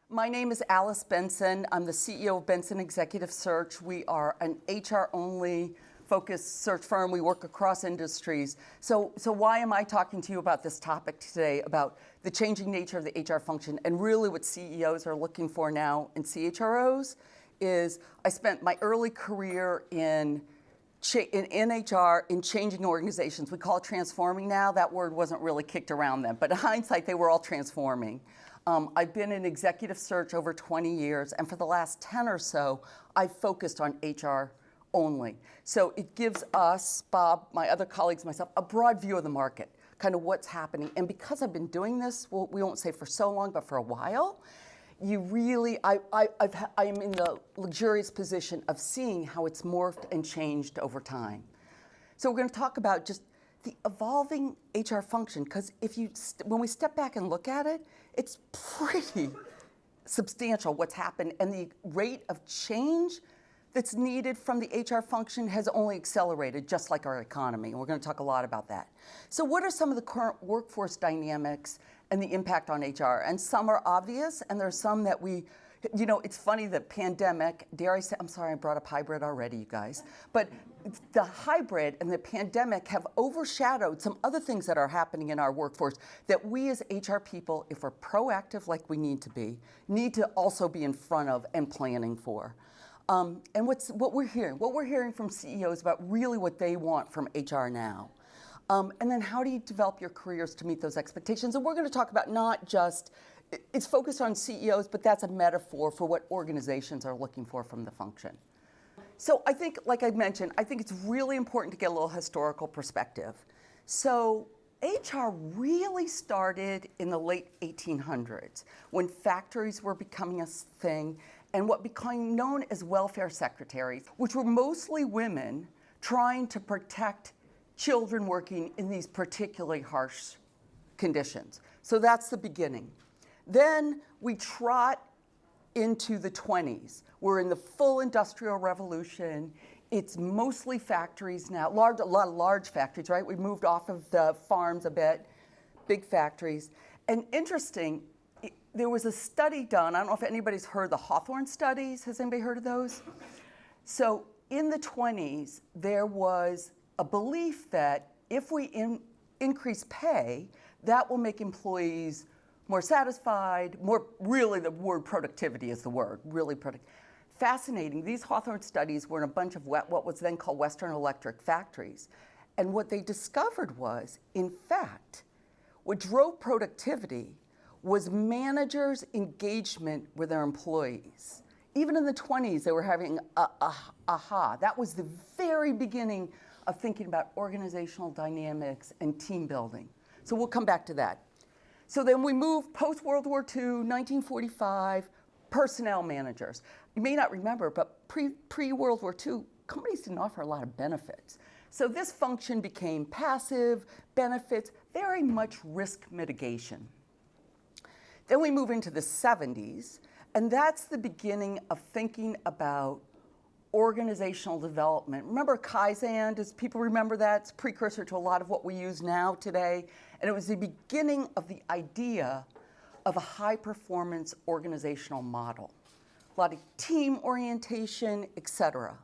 My name is Alice Benson. I'm the CEO of Benson Executive Search. We are an HR-only focused search firm. We work across industries. So why am I talking to you about this topic today, about the changing nature of the HR function, and really what CEOs are looking for now in CHROs is I spent my early career in HR, in changing organizations. We call it transforming now. That word wasn't really kicked around then, but in hindsight, they were all transforming. I've been in executive search over 20 years, and for the last 10 or so, I've focused on HR only. So it gives us, Bob, my other colleagues, myself, a broad view of the market, kind of what's happening. And because I've been doing this, well, we won't say for so long, but for a while, you really, I am in the luxurious position of seeing how it's morphed and changed over time. So we're going to talk about just the evolving HR function, because when we step back and look at it, it's pretty substantial what's happened, and the rate of change that's needed from the HR function has only accelerated, just like our economy, and we're going to talk a lot about that. So what are some of the current workforce dynamics and the impact on HR? And some are obvious, and there are some that it's funny, the pandemic, dare I say, I'm sorry I brought up hybrid already, you guys, but the hybrid and the pandemic have overshadowed some other things that are happening in our workforce that we as HR people, if we're proactive like we need to be, need to also be in front of and planning for. And what we're hearing from CEOs about really what they want from HR now. And then how do you develop your careers to meet those expectations? And we're going to talk about not just, it's focused on CEOs, but that's a metaphor for what organizations are looking for from the function. So I think, like I mentioned, I think it's really important to get a little historical perspective. So HR really started in the late 1800s when factories were becoming a thing and what became known as welfare secretaries, which were mostly women trying to protect children working in these particularly harsh conditions. So that's the beginning. Then we trot into the 20s. We're in the full industrial revolution. It's mostly factories now, a lot of large factories, right? We moved off of the farms a bit, big factories. And interesting, there was a study done, I don't know if anybody's heard the Hawthorne studies. Has anybody heard of those? So in the 20s, there was a belief that if we increase pay, that will make employees more satisfied, really the word productivity is the word, really productive. Fascinating, these Hawthorne studies were in a bunch of what was then called Western Electric factories. And what they discovered was, in fact, what drove productivity was managers' engagement with their employees. Even in the 20s, they were having aha. That was the very beginning of thinking about organizational dynamics and team building. So we'll come back to that. So then we move post-World War II, 1945, personnel managers. You may not remember, but pre-World War II, companies didn't offer a lot of benefits. So this function became passive, benefits, very much risk mitigation. Then we move into the 70s, and that's the beginning of thinking about organizational development. Remember Kaizen? Does people remember that? It's a precursor to a lot of what we use now today. And it was the beginning of the idea of a high-performance organizational model. A lot of team orientation, et cetera.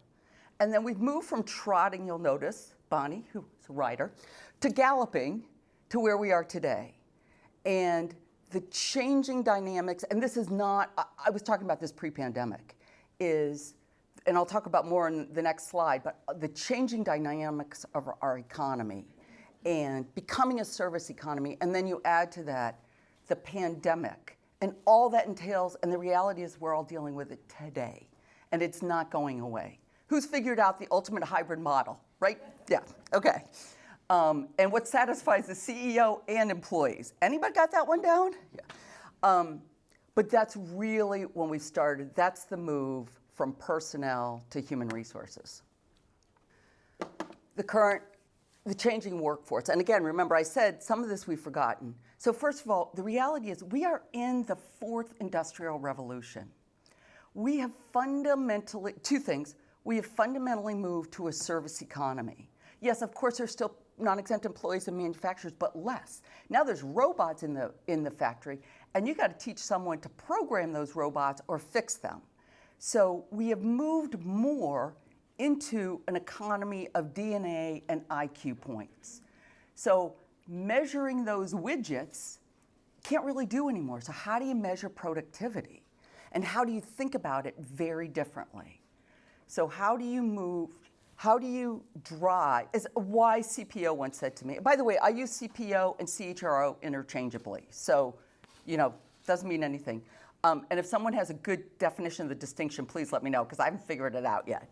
And then we've moved from trotting, you'll notice, Bonnie, who's a writer, to galloping to where we are today. And the changing dynamics, and this is not, I was talking about this pre-pandemic, and I'll talk about more in the next slide, but the changing dynamics of our economy and becoming a service economy, and then you add to that the pandemic and all that entails, and the reality is we're all dealing with it today, and it's not going away. Who's figured out the ultimate hybrid model, right? Yeah, okay. And what satisfies the CEO and employees. Anybody got that one down? Yeah. But that's really when we started, that's the move from personnel to human resources. The changing workforce. And again, remember I said some of this we've forgotten. So first of all, the reality is we are in the fourth industrial revolution. We have fundamentally, two things. We have fundamentally moved to a service economy. Yes, of course, there's still non-exempt employees in manufacturers, but less. Now there's robots in the factory, and you got to teach someone to program those robots or fix them. So we have moved more into an economy of DNA and IQ points. So measuring those widgets can't really do anymore. So how do you measure productivity? And how do you think about it very differently? So how do you drive, as a wise CPO once said to me, by the way, I use CPO and CHRO interchangeably. So, doesn't mean anything. And if someone has a good definition of the distinction, please let me know, because I haven't figured it out yet.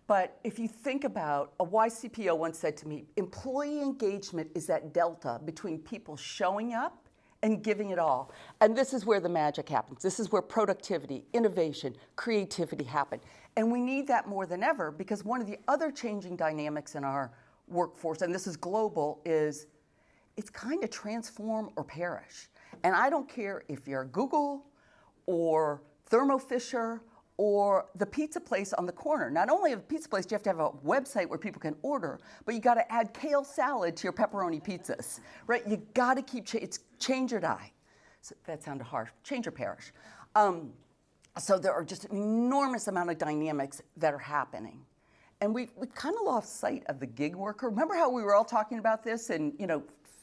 But if you think about, a wise CPO once said to me, employee engagement is that delta between people showing up and giving it all. And this is where the magic happens. This is where productivity, innovation, creativity happen. And we need that more than ever, because one of the other changing dynamics in our workforce, and this is global, is it's kind of transform or perish. And I don't care if you're Google or Thermo Fisher or the pizza place on the corner. Not only a pizza place, you have to have a website where people can order, but you got to add kale salad to your pepperoni pizzas, right? You got to keep, it's change or die. So that sounded harsh, change or perish. So there are just an enormous amount of dynamics that are happening. And we kind of lost sight of the gig worker. Remember how we were all talking about this in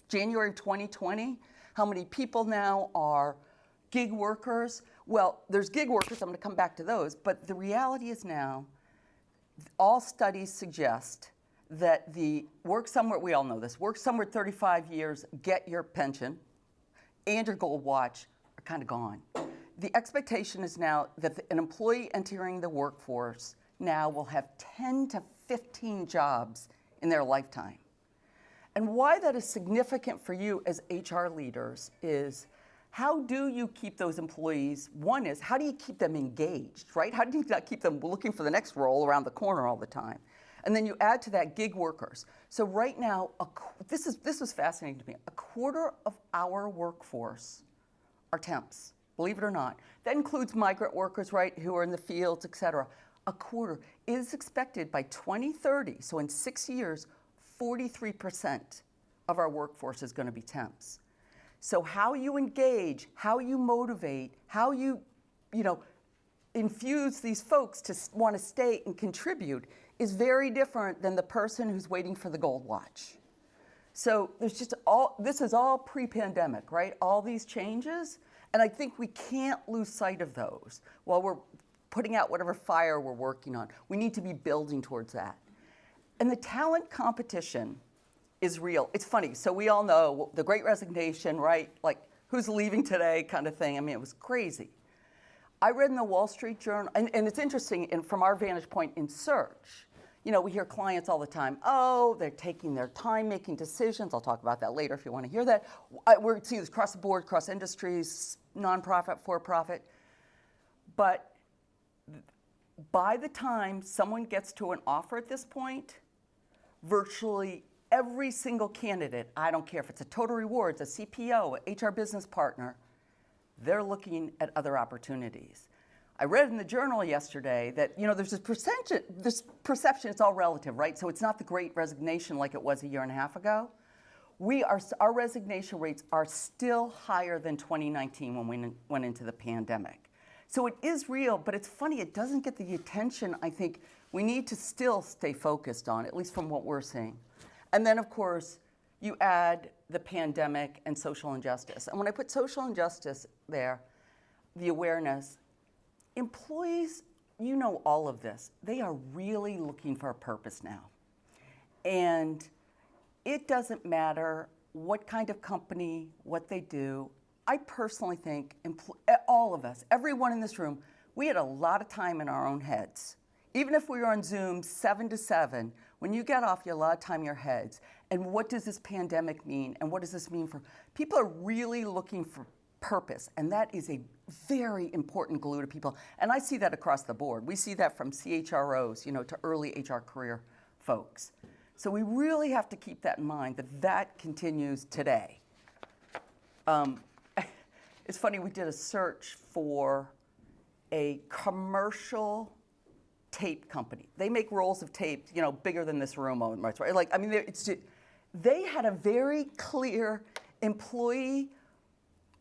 January of 2020? How many people now are gig workers? Well, there's gig workers, I'm going to come back to those, but the reality is now, all studies suggest that the work somewhere, we all know this, work somewhere 35 years, get your pension, and your gold watch are kind of gone. The expectation is now that an employee entering the workforce now will have 10 to 15 jobs in their lifetime. And why that is significant for you as HR leaders is, how do you keep those employees? One is, how do you keep them engaged, right? How do you not keep them looking for the next role around the corner all the time? And then you add to that gig workers. So right now, this was fascinating to me. A quarter of our workforce are temps, believe it or not. That includes migrant workers, right, who are in the fields, et cetera. A quarter is expected by 2030, so in 6 years, 43% of our workforce is going to be temps. So how you engage, how you motivate, how you infuse these folks to want to stay and contribute is very different than the person who's waiting for the gold watch. So there's just this is all pre-pandemic, right? All these changes, and I think we can't lose sight of those while we're putting out whatever fire we're working on. We need to be building towards that. And the talent competition is real. It's funny. So we all know the Great Resignation, right? Like, who's leaving today kind of thing. I mean, it was crazy. I read in the Wall Street Journal, and it's interesting, and from our vantage point in search, we hear clients all the time, oh, they're taking their time making decisions. I'll talk about that later if you want to hear that. We're seeing this across the board, across industries, nonprofit, for-profit. But by the time someone gets to an offer at this point, virtually every single candidate, I don't care if it's a total rewards, a CPO, a HR business partner, they're looking at other opportunities. I read in the journal yesterday that there's this perception, it's all relative, right? So it's not the Great Resignation like it was a year and a half ago. Our resignation rates are still higher than 2019 when we went into the pandemic. So it is real, but it's funny, it doesn't get the attention I think we need to still stay focused on, at least from what we're seeing. And then, of course, you add the pandemic and social injustice. And when I put social injustice there, the awareness, employees, all of this, they are really looking for a purpose now. And it doesn't matter what kind of company, what they do. I personally think all of us, everyone in this room, we had a lot of time in our own heads. Even if we were on Zoom 7 to 7, when you get off, you have a lot of time in your heads. And what does this pandemic mean? And what does this mean for people? Are really looking for purpose, and that is a very important glue to people. And I see that across the board. We see that from CHROs, to early HR career folks. So we really have to keep that in mind, that continues today. It's funny, we did a search for a commercial tape company. They make rolls of tape, bigger than this room almost, right? Like, I mean, they had a very clear employee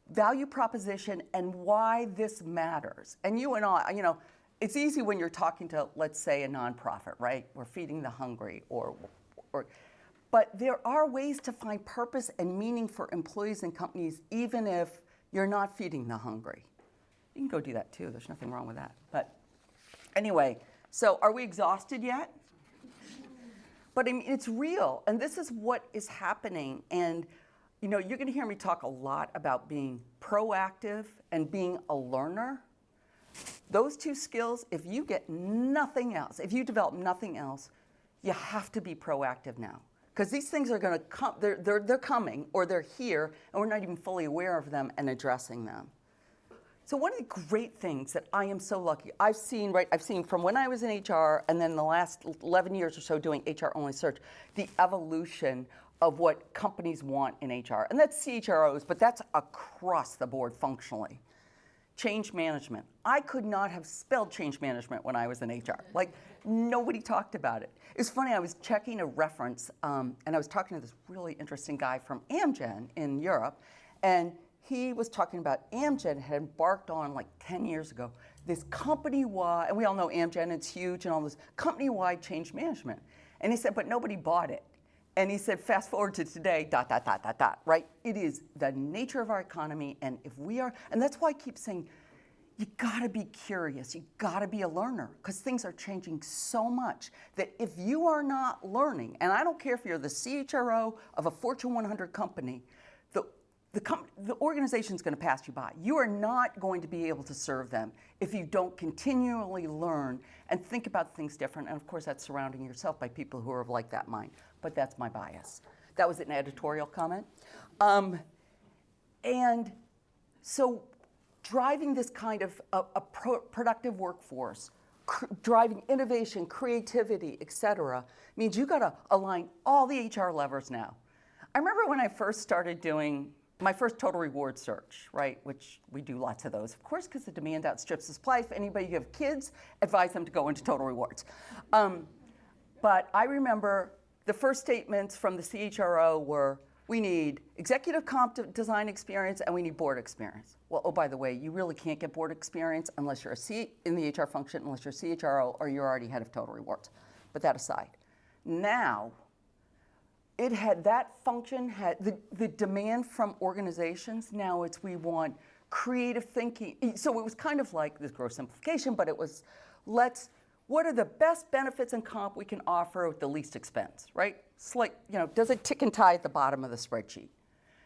value proposition and why this matters. And you and I, it's easy when you're talking to, let's say, a nonprofit, right? We're feeding the hungry, but there are ways to find purpose and meaning for employees and companies, even if you're not feeding the hungry. You can go do that too. There's nothing wrong with that. But anyway, so are we exhausted yet? But I mean, it's real, and this is what is happening. And you're going to hear me talk a lot about being proactive and being a learner. Those two skills, if you get nothing else, if you develop nothing else, you have to be proactive now. Because these things are going to come, they're coming, or they're here, and we're not even fully aware of them and addressing them. So one of the great things that I am so lucky, I've seen from when I was in HR, and then the last 11 years or so doing HR-only search, the evolution of what companies want in HR. And that's CHROs, but that's across the board functionally. Change management. I could not have spelled change management when I was in HR. Like, nobody talked about it. It was funny, I was checking a reference, and I was talking to this really interesting guy from Amgen in Europe, and he was talking about Amgen had embarked on, like 10 years ago, this company-wide, and we all know Amgen, it's huge, and all this, company-wide change management. And he said, but nobody bought it. And he said, fast forward to today, ... right? It is the nature of our economy, and if we are, and that's why I keep saying, you gotta be curious, you gotta be a learner, because things are changing so much that if you are not learning, and I don't care if you're the CHRO of a Fortune 100 company, the organization's gonna pass you by. You are not going to be able to serve them if you don't continually learn and think about things different, and of course that's surrounding yourself by people who are of like that mind. But that's my bias. That was an editorial comment. And so driving this kind of productive workforce, driving innovation, creativity, et cetera, means you gotta align all the HR levers now. I remember when I first started doing my first total reward search, right, which we do lots of those, of course, because the demand outstrips the supply. If anybody who have kids, advise them to go into total rewards. But I remember the first statements from the CHRO were, we need executive comp design experience and we need board experience. Well, oh, by the way, you really can't get board experience unless you're in the HR function, unless you're CHRO or you're already head of total rewards. But that aside, now, it had that function, had the demand from organizations, now it's we want creative thinking. So it was kind of like this gross simplification, but it was, what are the best benefits and comp we can offer with the least expense, right? It's like, does it tick and tie at the bottom of the spreadsheet?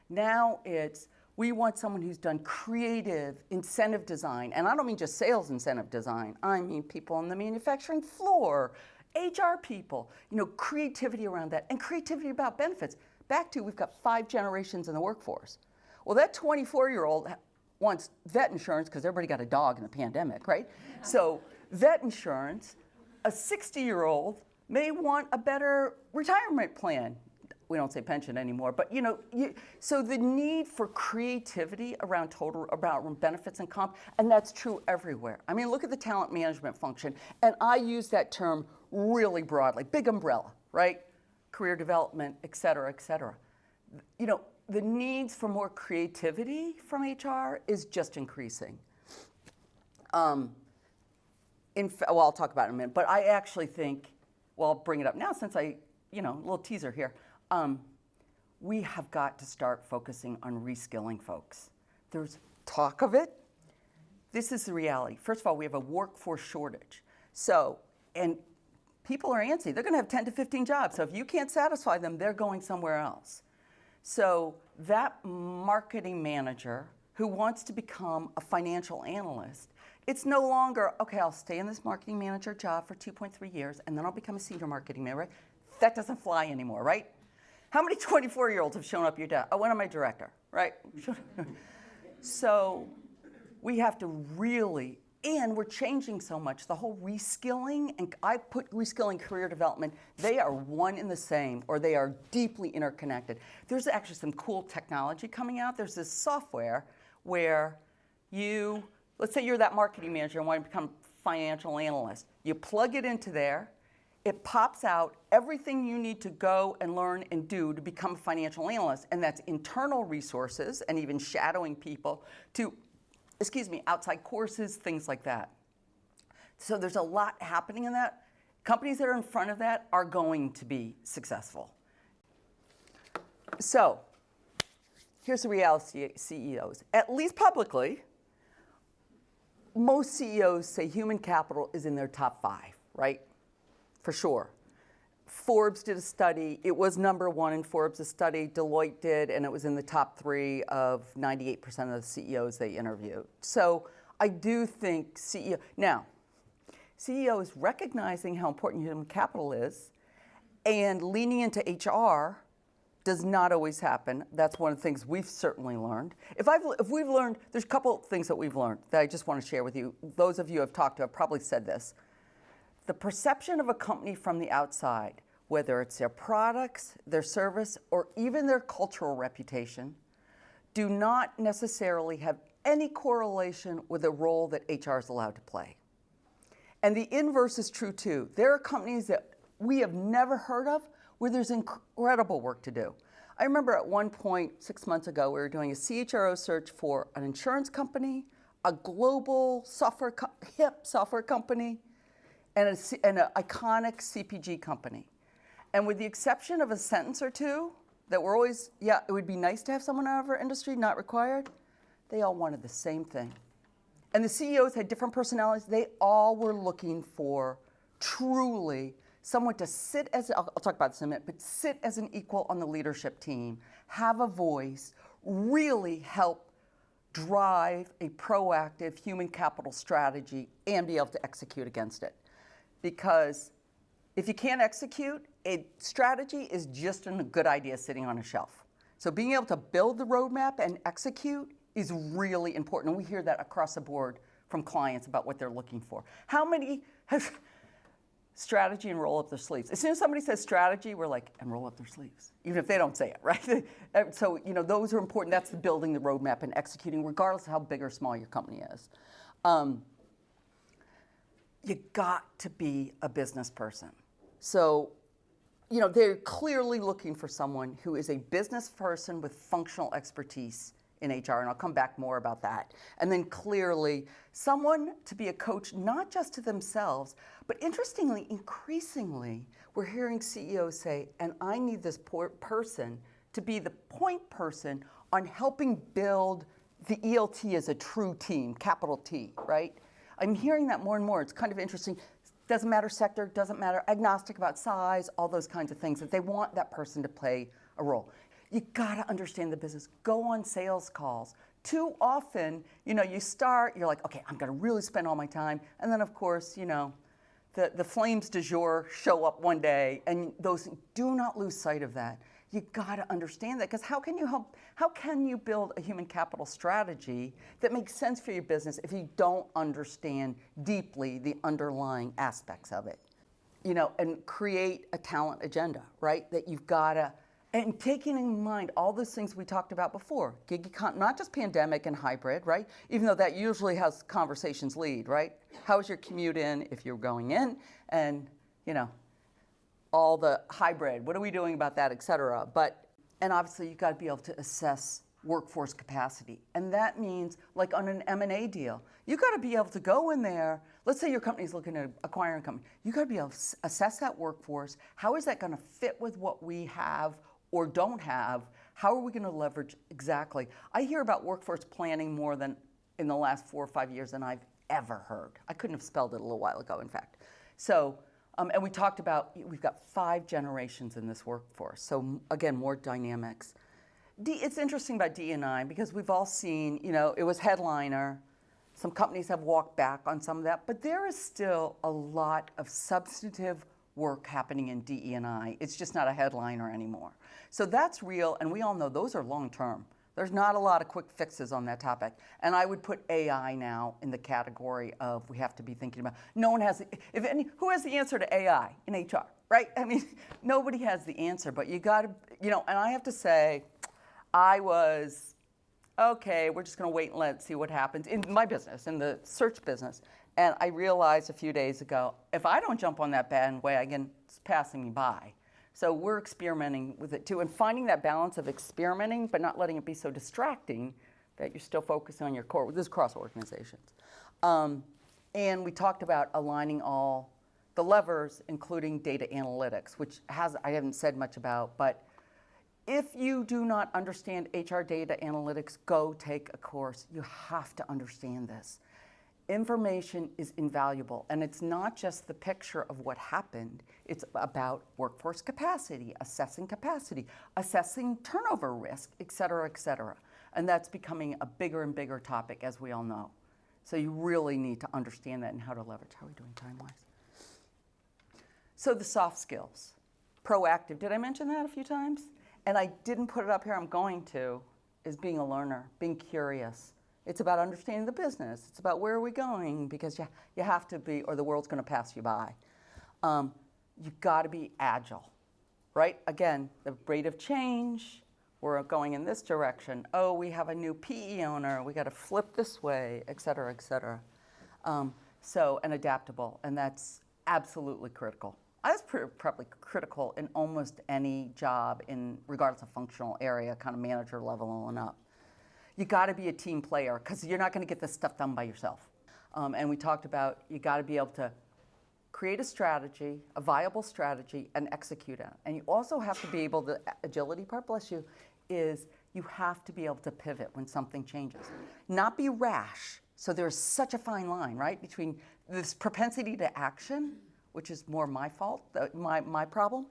Now it's, we want someone who's done creative incentive design, and I don't mean just sales incentive design, I mean people on the manufacturing floor, HR people, creativity around that, and creativity about benefits. Back to, we've got 5 generations in the workforce. Well, that 24-year-old wants vet insurance because everybody got a dog in the pandemic, right? So vet insurance, a 60-year-old may want a better retirement plan. We don't say pension anymore, but so the need for creativity around about benefits and comp, and that's true everywhere. I mean, look at the talent management function, and I use that term really broadly, big umbrella, right? Career development, et cetera, et cetera. The needs for more creativity from HR is just increasing. I'll talk about it in a minute, but I actually think, I'll bring it up now since a little teaser here. We have got to start focusing on reskilling folks. There's talk of it. This is the reality. First of all, we have a workforce shortage. And people are antsy. They're going to have 10 to 15 jobs. So if you can't satisfy them, they're going somewhere else. So that marketing manager who wants to become a financial analyst, it's no longer, okay, I'll stay in this marketing manager job for 2.3 years, and then I'll become a senior marketing manager. That doesn't fly anymore, right? How many 24-year-olds have shown up your desk? Oh, when am I director, right? So we have to really, and we're changing so much. The whole reskilling, and I put reskilling career development, they are one and the same, or they are deeply interconnected. There's actually some cool technology coming out. There's this software where let's say you're that marketing manager and want to become a financial analyst. You plug it into there, it pops out everything you need to go and learn and do to become a financial analyst. And that's internal resources and even shadowing people to, outside courses, things like that. So there's a lot happening in that. Companies that are in front of that are going to be successful. So here's the reality, CEOs. At least publicly, most CEOs say human capital is in their top 5, right? For sure. Forbes did a study. It was number 1 in Forbes' study. Deloitte did, and it was in the top 3 of 98% of the CEOs they interviewed. So I do think CEOs recognizing how important human capital is and leaning into HR does not always happen. That's one of the things we've certainly learned. If we've learned, there's a couple things that we've learned that I just want to share with you. Those of you I've talked to have probably said this. The perception of a company from the outside, whether it's their products, their service, or even their cultural reputation, do not necessarily have any correlation with the role that HR is allowed to play. And the inverse is true too. There are companies that we have never heard of where there's incredible work to do. I remember at one point 6 months ago, we were doing a CHRO search for an insurance company, a global hip software company, and an iconic CPG company. And with the exception of a sentence or two that were always, it would be nice to have someone out of our industry, not required, they all wanted the same thing. And the CEOs had different personalities. They all were looking for truly someone to sit I'll talk about this in a minute, but sit as an equal on the leadership team, have a voice, really help drive a proactive human capital strategy and be able to execute against it. Because if you can't execute, a strategy is just a good idea sitting on a shelf. So being able to build the roadmap and execute is really important. And we hear that across the board from clients about what they're looking for. How many have strategy and roll up their sleeves? As soon as somebody says strategy, we're like, and roll up their sleeves, even if they don't say it, right? So, those are important. That's the building the roadmap and executing, regardless of how big or small your company is. You got to be a business person. So, they're clearly looking for someone who is a business person with functional expertise in HR, and I'll come back more about that. And then clearly, someone to be a coach, not just to themselves, but interestingly, increasingly, we're hearing CEOs say, and I need this person to be the point person on helping build the ELT as a true team, capital T, right? I'm hearing that more and more. It's kind of interesting. Doesn't matter sector, doesn't matter, agnostic about size, all those kinds of things, that they want that person to play a role. You gotta understand the business. Go on sales calls. Too often, you start, you're like, okay, I'm gonna really spend all my time. And then of course, the flames du jour show up one day, and do not lose sight of that. You gotta understand that, because how can you build a human capital strategy that makes sense for your business if you don't understand deeply the underlying aspects of it? And create a talent agenda, right? That you've gotta, and taking in mind all those things we talked about before, gig economy, not just pandemic and hybrid, right? Even though that usually has conversations lead, right? How is your commute in if you're going in? And, all the hybrid, what are we doing about that, et cetera. And obviously you've got to be able to assess workforce capacity. And that means, like on an M&A deal, you got to be able to go in there. Let's say your company's looking at acquiring a company. You got to be able to assess that workforce. How is that going to fit with what we have or don't have? How are we going to leverage exactly? I hear about workforce planning more than in the last 4 or 5 years than I've ever heard. I couldn't have spelled it a little while ago, in fact. So, and we talked about, we've got 5 generations in this workforce. So again, more dynamics. It's interesting about D&I because we've all seen, it was headliner. Some companies have walked back on some of that, but there is still a lot of substantive work happening in DE&I. It's just not a headliner anymore. So that's real, and we all know those are long-term. There's not a lot of quick fixes on that topic. And I would put AI now in the category of we have to be thinking about. No one has, who has the answer to AI in HR, right? I mean, nobody has the answer, but you got to, and I have to say, I was okay, we're just going to wait and see what happens in my business, in the search business. And I realized a few days ago, if I don't jump on that bandwagon, it's passing me by. So we're experimenting with it too, and finding that balance of experimenting, but not letting it be so distracting that you're still focusing on your core. This is cross organizations. And we talked about aligning all the levers, including data analytics, which I haven't said much about, but if you do not understand HR data analytics, go take a course. You have to understand this. Information is invaluable, and it's not just the picture of what happened. It's about workforce capacity, assessing turnover risk, et cetera, et cetera. And that's becoming a bigger and bigger topic, as we all know. So you really need to understand that and how to leverage. How are we doing time-wise? So the soft skills. Proactive. Did I mention that a few times? And I didn't put it up here, I'm going to, is being a learner, being curious. It's about understanding the business. It's about where are we going, because you have to be, or the world's going to pass you by. You've got to be agile, right? Again, the rate of change, we're going in this direction. Oh, we have a new PE owner, we got to flip this way, et cetera, et cetera. And adaptable, and that's absolutely critical. That's probably critical in almost any job, regardless of functional area, kind of manager level and up. You got to be a team player, because you're not going to get this stuff done by yourself. And we talked about you got to be able to create a strategy, a viable strategy, and execute it. And you also have to be able to, agility part, bless you, is you have to be able to pivot when something changes. Not be rash. So there's such a fine line, right, between this propensity to action, which is more my fault, my problem,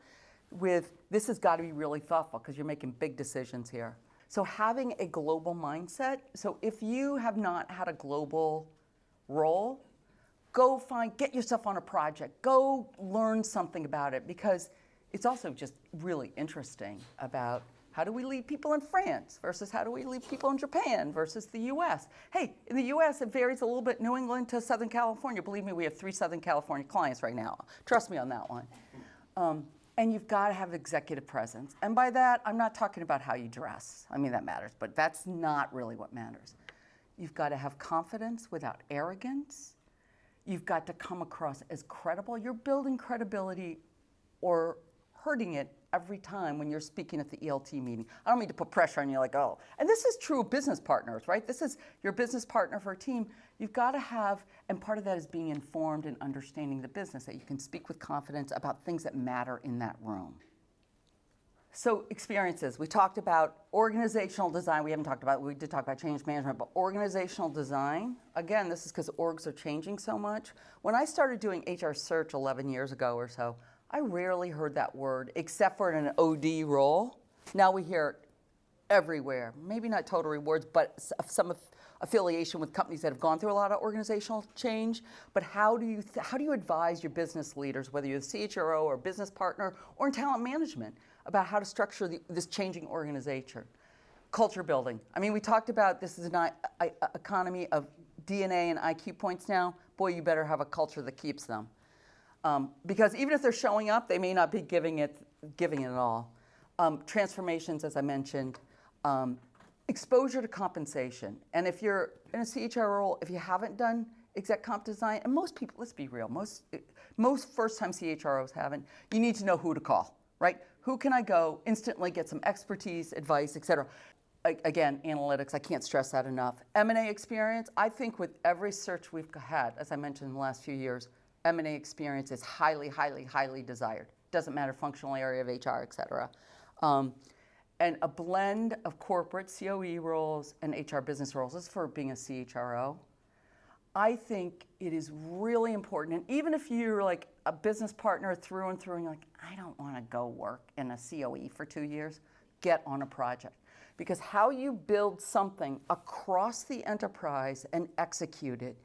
with this has got to be really thoughtful, because you're making big decisions here. So having a global mindset, so if you have not had a global role, get yourself on a project, go learn something about it, because it's also just really interesting about how do we lead people in France versus how do we lead people in Japan versus the US. Hey, in the US it varies a little bit, New England to Southern California. Believe me, we have 3 Southern California clients right now. Trust me on that one. And you've got to have executive presence. And by that, I'm not talking about how you dress. I mean, that matters, but that's not really what matters. You've got to have confidence without arrogance. You've got to come across as credible. You're building credibility or hurting it every time when you're speaking at the ELT meeting. I don't mean to put pressure on you like, oh. And this is true of business partners, right? This is your business partner for a team. You've got to have, and part of that is being informed and understanding the business, that you can speak with confidence about things that matter in that room. So experiences, we talked about organizational design. We did talk about change management, but organizational design, again, this is because orgs are changing so much. When I started doing HR search 11 years ago or so, I rarely heard that word, except for in an OD role. Now we hear it everywhere. Maybe not total rewards, but some affiliation with companies that have gone through a lot of organizational change. But how do you advise your business leaders, whether you're the CHRO or business partner or in talent management, about how to structure this changing organization? Culture building. I mean, we talked about this is an economy of DNA and IQ points now. Boy, you better have a culture that keeps them. Because even if they're showing up, they may not be giving it all. Transformations, as I mentioned. Exposure to compensation. And if you're in a CHRO role, if you haven't done exec comp design, and most people, let's be real, most first-time CHROs haven't, you need to know who to call, right? Who can I go, instantly get some expertise, advice, et cetera. Again, analytics, I can't stress that enough. M&A experience, I think with every search we've had, as I mentioned in the last few years, M&A experience is highly, highly, highly desired. Doesn't matter functional area of HR, et cetera. And a blend of corporate COE roles and HR business roles. This is for being a CHRO. I think it is really important, and even if you're like a business partner through and through, and you're like, I don't want to go work in a COE for 2 years, get on a project. Because how you build something across the enterprise and execute it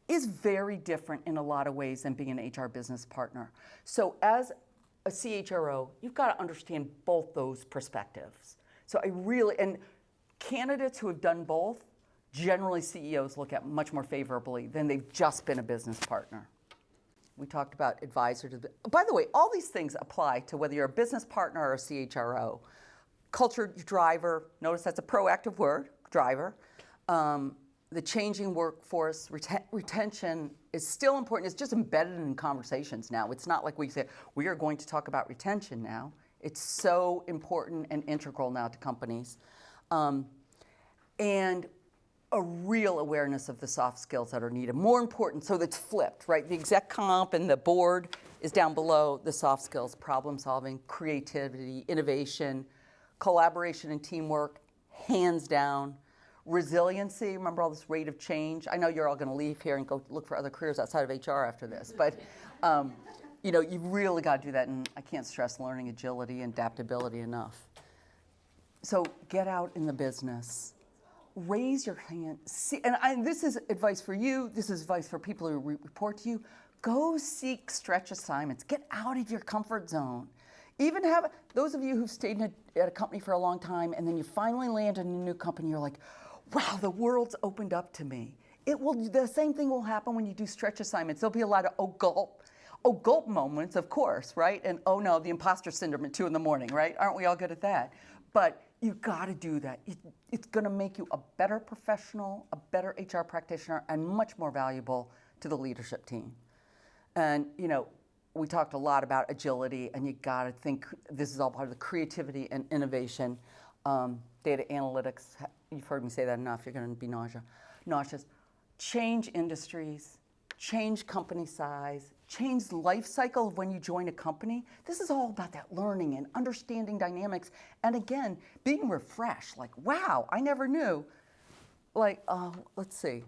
is very different in a lot of ways than being an HR business partner. So as a CHRO, you've got to understand both those perspectives. So and candidates who have done both, generally CEOs look at much more favorably than they've just been a business partner. We talked about advisor to, by the way, all these things apply to whether you're a business partner or a CHRO. Culture driver, notice that's a proactive word, driver. The changing workforce, retention is still important. It's just embedded in conversations now. It's not like we say, we are going to talk about retention now. It's so important and integral now to companies. And a real awareness of the soft skills that are needed. More important, so that's flipped, right? The exec comp and the board is down below the soft skills, problem solving, creativity, innovation, collaboration and teamwork, hands down. Resiliency, remember all this rate of change? I know you're all gonna leave here and go look for other careers outside of HR after this, but you've really gotta do that, and I can't stress learning agility and adaptability enough. So get out in the business. Raise your hand. See, and this is advice for you. This is advice for people who report to you. Go seek stretch assignments. Get out of your comfort zone. Even have those of you who've stayed at a company for a long time, and then you finally land in a new company. You're like, wow, the world's opened up to me. The same thing will happen when you do stretch assignments. There'll be a lot of oh gulp moments, of course, right? And oh no, the imposter syndrome at 2 a.m, right? Aren't we all good at that? But you got to do that. It's going to make you a better professional, a better HR practitioner, and much more valuable to the leadership team. And, we talked a lot about agility, and you got to think this is all part of the creativity and innovation. Data analytics, you've heard me say that enough, you're going to be nauseous. Change industries, change company size, change the life cycle of when you join a company. This is all about that learning and understanding dynamics. And again, being refreshed, like, wow, I never knew. Like, let's see,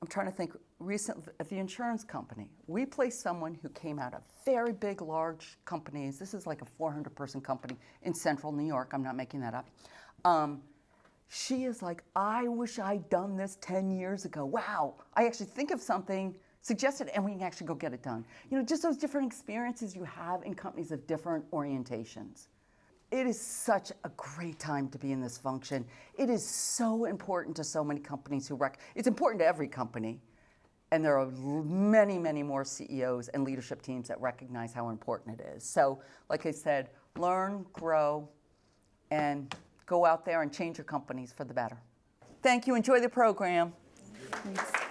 I'm trying to think, recently at the insurance company, we placed someone who came out of very big, large companies. This is like a 400-person company in central New York. I'm not making that up. She is like, I wish I'd done this 10 years ago. Wow, I actually think of something, suggest it, and we can actually go get it done. Just those different experiences you have in companies of different orientations. It is such a great time to be in this function. It is so important to so many companies it's important to every company. And there are many, many more CEOs and leadership teams that recognize how important it is. So, like I said, learn, grow, and go out there and change your companies for the better. Thank you. Enjoy the program. Thanks.